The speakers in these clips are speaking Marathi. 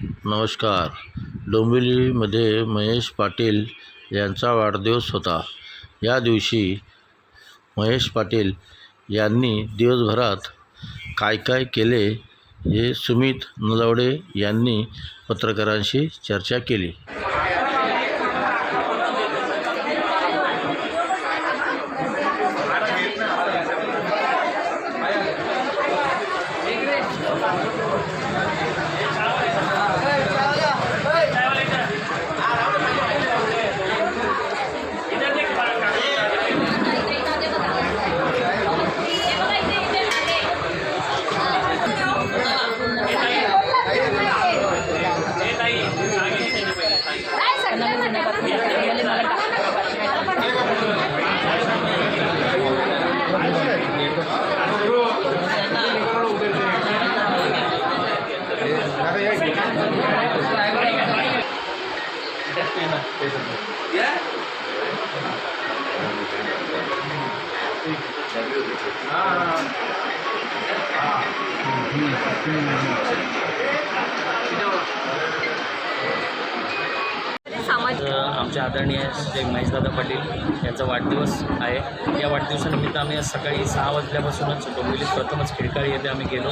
नमस्कार. डोंबिवलीमध्ये महेश पाटील यांचा वाढदिवस होता. या दिवशी महेश पाटील यांनी दिवसभरात काय काय केले हे सुमित नलावडे यांनी पत्रकारांशी चर्चा केली. आमचे आदरणीय श्री महेशदादा पाटील यांचा वाढदिवस आहे. या वाढदिवसानिमित्त आम्ही आज सकाळी 6 वाजल्यापासूनच डोंबिवलीत प्रथमच खिडकाळी येथे आम्ही गेलो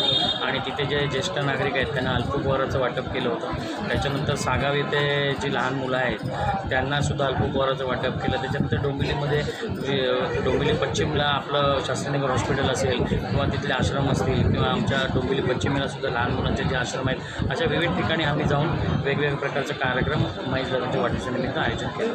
आणि तिथे जे ज्येष्ठ नागरिक आहेत त्यांना अल्पपहाराचं वाटप केलं होतं. त्याच्यानंतर सागाव येथे जी लहान मुलं आहेत त्यांनासुद्धा अल्पपहाराचं वाटप केलं. त्याच्यानंतर डोंबिवलीमध्ये डोंबिवली पश्चिमला आपलं शास्त्रीनगर हॉस्पिटल असेल किंवा तिथले आश्रम असतील किंवा आमच्या डोंबिवली पश्चिमेलासुद्धा लहान मुलांचे जे आश्रम आहेत अशा विविध ठिकाणी आम्ही जाऊन वेगवेगळ्या प्रकारचे कार्यक्रम महेशदादांच्या वाढदिवसानिमित्त आयोजन केलं.